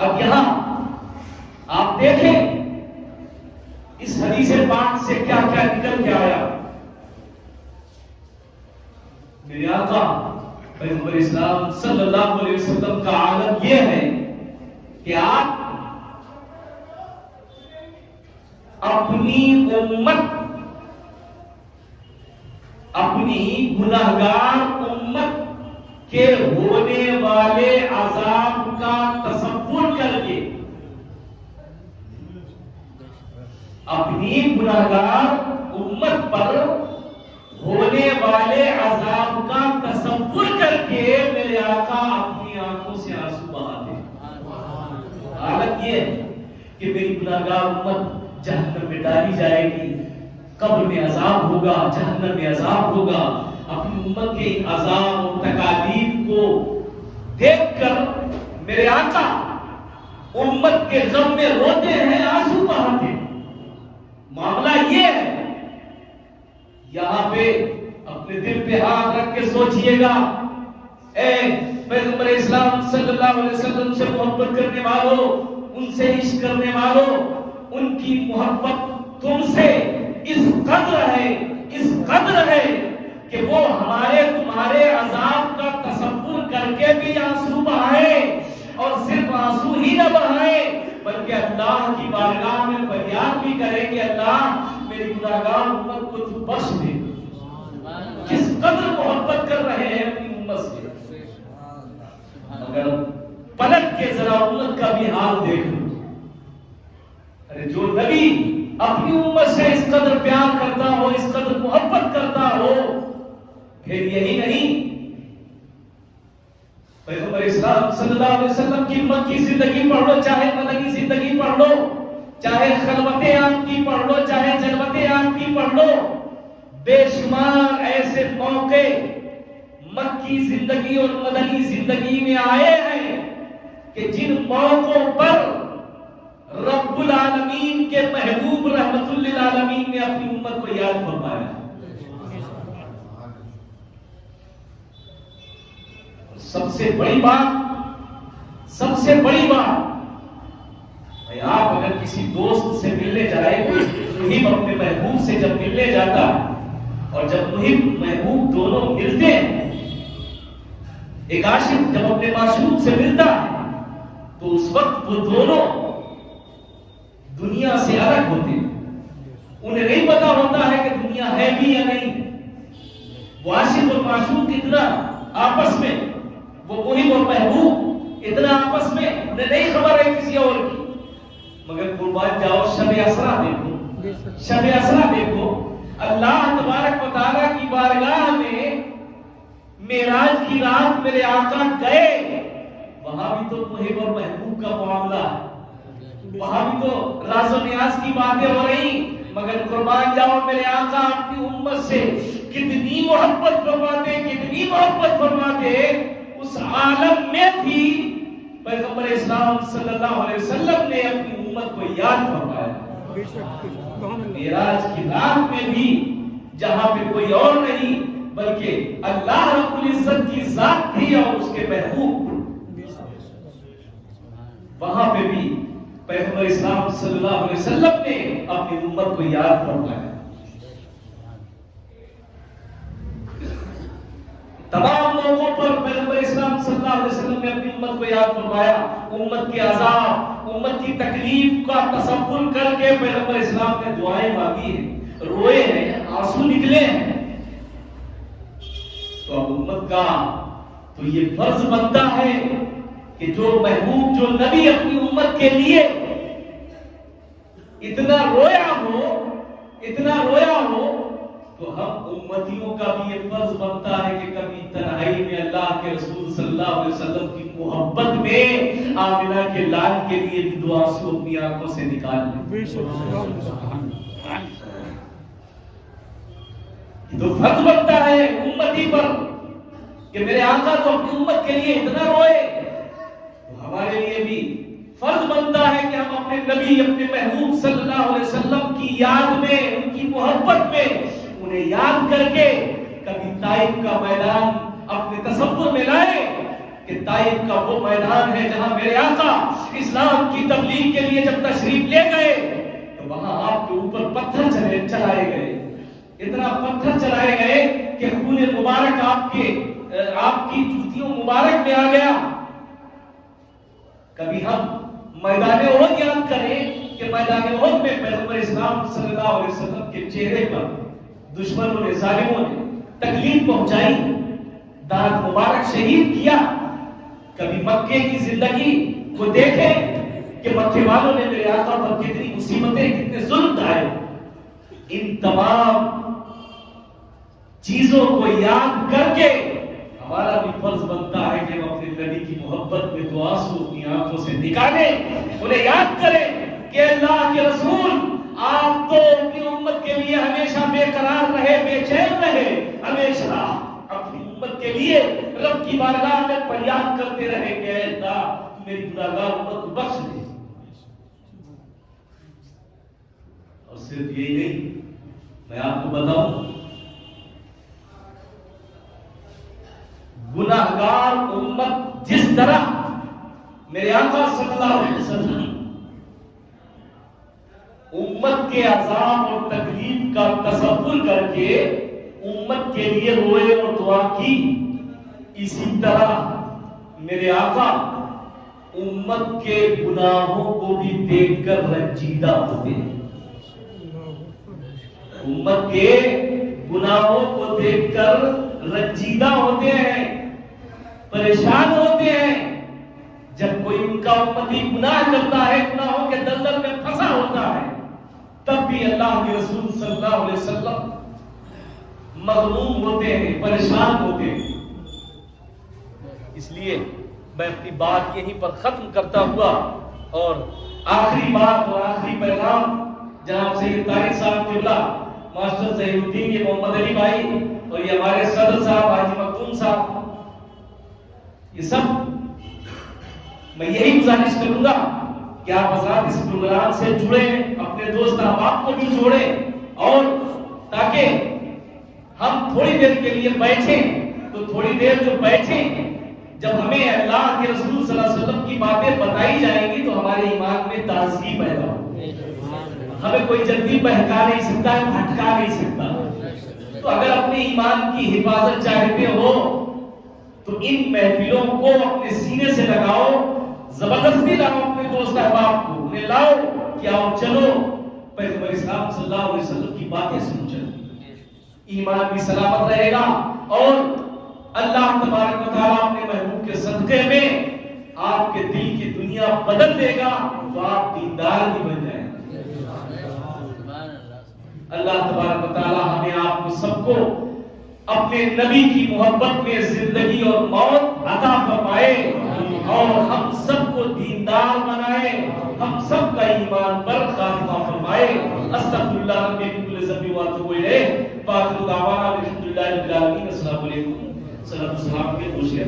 اب یہاں آپ دیکھیں اس حدیث پاک سے کیا کیا نکل کے آیا. میرے آقا پیغمبر اسلام صلی اللہ علیہ وسلم کا عالم یہ ہے کہ آپ اپنی امت، اپنی گناہگار امت کے ہونے والے عذاب کا تصور کر کے، اپنی گناہگار امت پر ہونے والے عذاب کا تصور کر کے میرے آقا اپنی آنکھوں سے آنسو بہاتے ہیں. حالت یہ ہے کہ میری گناہگار امت جہنم میں ڈالی جائے گی، قبر میں عذاب ہوگا، جہنم میں عذاب ہوگا. اپنی امت کے عذاب اور تکالیف کو دیکھ کر میرے آقا امت کے غم میں روتے ہیں، آنسو بہاتے ہیں. معاملہ یہ ہے، یہاں پہ اپنے دل پہ ہاتھ رکھ کے سوچئے گا، اے پیغمبر اسلام صلی اللہ علیہ وسلم سے محبت کرنے والوں، ان سے عشق کرنے والوں، ان کی محبت تم سے اس قدر ہے کہ وہ ہمارے تمہارے عذاب کا تصور کر کے بھی آنسو بہائے، اور صرف آنسو ہی نہ بہائے بلکہ اللہ کی بارگاہ میں فریاد بھی کرے کہ اللہ میری گناہگار امت کو تو بخش دے. کس قدر محبت کر رہے ہیں اپنی امت سے. مگر پلٹ کے ذرا امت کا بھی حال دیکھ لو. ارے جو نبی اپنی امت سے اس قدر پیار کرتا ہو، اس قدر محبت کرتا ہو، پھر یہی نہیں پیغمبر اسلام صلی اللہ علیہ وسلم کی امت کی زندگی پڑھ لو، چاہے مدنی زندگی پڑھ لو، چاہے خلوت عام کی پڑھ لو، چاہے جلوت عام کی پڑھ لو، بے شمار ایسے موقع مکی زندگی اور مدنی زندگی میں آئے ہیں کہ جن موقعوں پر رب العالمین کے محبوب رحمت للعالمین نے اپنی امت کو یاد فرمایا. سب سے بڑی بات آپ اگر کسی دوست سے ملنے جائے، محب اپنے محبوب سے جب ملنے جاتا اور جب محبوب دونوں ملتے ہیں، ایک عاشق جب اپنے معشوق سے ملتا ہے تو اس وقت وہ دونوں دنیا سے الگ ہوتے ہیں. انہیں نہیں پتا ہوتا ہے کہ دنیا ہے بھی یا نہیں. وہ عاشق اور معشوق اتنا آپس میں، وہ محب اور محبوب اتنا آپس میں، انہیں نہیں خبر ہے کسی اور کی. مگر قربان جاؤ شب اسرا دیکھو اللہ تبارک و تعالیٰ کی بارگاہ میں معراج کی رات میرے آقا گئے، وہاں بھی تو محب اور محبوب کا معاملہ ہے، وہاں بھی تو راز و نیاز کی باتیں ہو رہی. مگر قربان جاؤ میرے آقا اپنی امت سے کتنی محبت فرماتے. اس عالم میں بھی پیغمبر اسلام صلی اللہ علیہ وسلم نے اپنی امت کو یاد فرمایا. معراج کی رات میں بھی جہاں پہ کوئی اور نہیں بلکہ اللہ رب العزت کی ذات تھی اور اس کے محبوب، وہاں پہ بھی پیغمبر اسلام صلی اللہ علیہ وسلم نے اپنی امت کو یاد فرمایا. تمام موقعوں پر پیغمبر اسلام صلی اللہ علیہ وسلم نے اپنی امت کو یاد فرمایا. امت کے عذاب، امت کی تکلیف کا تصور کر کے پیغمبر اسلام نے دعائیں مانگی ہیں، روئے ہیں، آنسو نکلے ہیں. تو اب امت کا تو یہ فرض بنتا ہے کہ جو محبوب، جو نبی اپنی امت کے لیے اتنا رویا ہو تو ہم امتیوں کا بھی یہ فرض بنتا ہے کہ کبھی تنہائی میں اللہ کے رسول صلی اللہ علیہ وسلم کی محبت میں آمنہ کے لال کے لیے بھی دو آنسو اپنی آنکھوں سے نکال لیں. تو فرض بنتا ہے امتی پر کہ میرے آقا تو اپنی امت کے لیے اتنا روئے، تو ہمارے لیے بھی فرض بنتا ہے کہ ہم اپنے نبی، اپنے محبوب صلی اللہ علیہ وسلم کی یاد میں، ان کی محبت میں انہیں یاد کر کے کبھی طائف کا میدان اپنے تصور میں لائے کہ طائف کا وہ میدان ہے جہاں میرے آقا اسلام کی تبلیغ کے لیے جب تشریف لے گئے تو وہاں آپ کے اوپر پتھر چلائے گئے، اتنا پتھر چلائے گئے کہ خون مبارک آپ کی جوتیوں مبارک میں آ گیا۔ کبھی ہم میدان احد یاد کریں کہ میدان احد میں پیغمبر اسلام صلی اللہ علیہ وسلم کے چہرے پر دشمنوں نے، ظالموں نے تکلیف پہنچائی، دانت مبارک شہید کیا۔ کبھی مکے کی زندگی کو دیکھیں کہ مکے والوں نے میرے آقا پر کتنی مصیبتیں، کتنے ظلم ڈھائے۔ ان تمام چیزوں کو یاد کر کے ہمارا بھی فرض بنتا ہے کہ ہم اپنے نبی کی محبت میں دو آنسو اپنی آنکھوں سے نکالیں، انہیں یاد کریں کہ اللہ کے رسول آپ تو اپنی امت کے لیے ہمیشہ بے قرار رہے، بے چین رہے، ہمیشہ اپنی امت کے لیے رب کی بارگاہ میں فریاد کرتے رہے کہ اے اللہ تو میری گناہگار امت کو بخش دے۔ اور صرف یہی نہیں، میں آپ کو بتاؤں، گناہگار امت جس طرح میرے آقا صلی اللہ علیہ وسلم امت کے عذاب اور تکلیف کا تصور کر کے امت کے لیے روئے اور دعا کی، اسی طرح میرے آقا امت کے گناہوں کو بھی دیکھ کر رنجیدہ ہوتے ہیں، امت کے گناہوں کو دیکھ کر رنجیدہ ہوتے ہیں، پریشان ہوتے ہیں۔ جب کوئی ان کا امتی گناہ کرتا ہے، گناہوں کے دلدل میں پھنسا ہوتا ہے، تب بھی اللہ کے رسول صلی اللہ علیہ وسلم مغموم ہوتے ہیں، پریشان ہوتے ہیں۔ اس لیے میں اپنی بات یہیں پر ختم کرتا ہوا اور آخری بات اور آخری پیغام جناب سید طارق صاحب قبلہ، ماسٹر ظہیر الدین، یہ محمد علی بھائی اور یہ ہمارے صدر صاحب حاجی مختوم صاحب، یہ سب میں یہی گزارش کروں گا کہ آپ حضرات اس پروگرام سے جڑیں، اپنے دوست احباب کو بھی جوڑیں، اور تاکہ ہم تھوڑی دیر کے لیے بیٹھیں تو تھوڑی دیر جو بیٹھیں، جب ہمیں اللہ کے رسول صلی اللہ علیہ وسلم کی باتیں بتائی جائیں گی تو ہمارے ایمان میں تازگی پیدا ہوگی، ہمیں کوئی جلدی بہکا نہیں سکتا ہے، بھٹکا نہیں سکتا۔ تو اگر اپنے ایمان کی حفاظت چاہتے ہو تو ان محفلوں کو اپنے سینے سے لگاؤ، زبردستی لاؤ اپنے دوست احباب کو، انہیں لاؤ کہ آؤ چلو پیغمبر اسلام صلی اللہ علیہ وسلم کی باتیں سن چلو، ایمان بھی سلامت رہے گا اور اللہ تبارک و تعالیٰ اپنے محبوب کے صدقے میں آپ کے دل کی دنیا بدل دے گا تو آپ دیندار بھی بن جائیں گے۔ اللہ تبارک و تعالیٰ ہمیں آپ کو سب کو اپنے نبی کی محبت میں زندگی اور موت عطا فرمائے اور ہم سب کو دیندار بنائے، ہم سب کا ایمان پر خاتمہ فرمائے۔ استغفر اللہ ربی من کل ذنب واتوب الیہ، وآخر دعوانا الحمدللہ رب العالمین۔ السلام علیکم، صلی اللہ علیہ وسلم کے خوشی